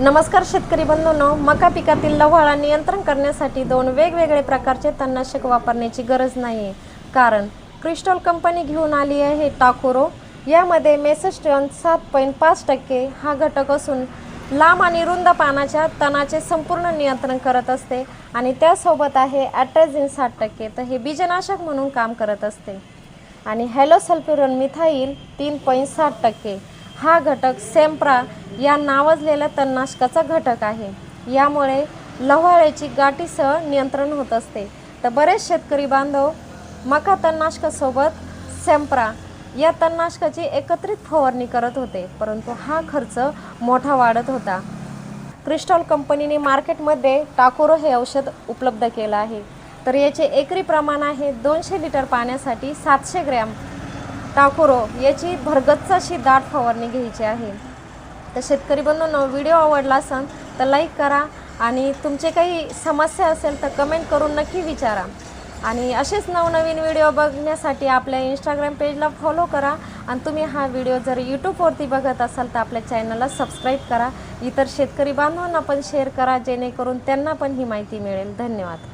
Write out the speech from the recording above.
नमस्कार शेतकरी बंधूंनो, मका पिकातील लव्हाळा नियंत्रण करण्यासाठी दोन वेगवेगळे प्रकारचे तणनाशक वापरण्याची गरज नाही, कारण क्रिस्टॉल कंपनी घेऊन आली आहे टाकोरो। यामध्ये मेसोस्टेरॉन 7.5% हा घटक असून लांब आणि रुंद पानाच्या तणाचे संपूर्ण नियंत्रण करत असते आणि त्यासोबत आहे ॲट्राझिन 60%, तर हे बीजनाशक म्हणून काम करत असते। आणि हॅलोसल्फ्युरॉन मिथाइल 3.7% हा घटक सेम्प्रा या नावाजलेल्या तणनाशकाचा घटक आहे। यामुळे लव्हाळ्याची गाठीसह नियंत्रण होत असते। तर बरेच शेतकरी बांधव मका तणनाशकासोबत सेम्प्रा या तणनाशकाची एकत्रित फवारणी करत होते, परंतु हा खर्च मोठा वाढत होता। क्रिस्टॉल कंपनीने मार्केटमध्ये टाकोरो हे औषध उपलब्ध केलं आहे। तर याचे एकरी प्रमाण आहे 200 लिटर पाण्यासाठी 700 ग्रॅम टाकोरो याची भरगच्च अशी दाट फवारणी घ्यायची आहे। तर शेतकरी बंधूंनो, व्हिडिओ आवडला असेल तर लाईक करा आणि तुमचे काही समस्या असेल तर कमेंट करून नक्की विचारा। आणि असेच नवनवीन व्हिडिओ बघण्यासाठी आपल्या इंस्टाग्राम पेजला फॉलो करा आणि तुम्ही हा व्हिडिओ जर यूट्यूबवरती बघत असाल तर आपल्या चॅनलला सबस्क्राईब करा। इतर शेतकरी बांधवांना पण शेअर करा, जेणेकरून त्यांना पण ही माहिती मिळेल। धन्यवाद।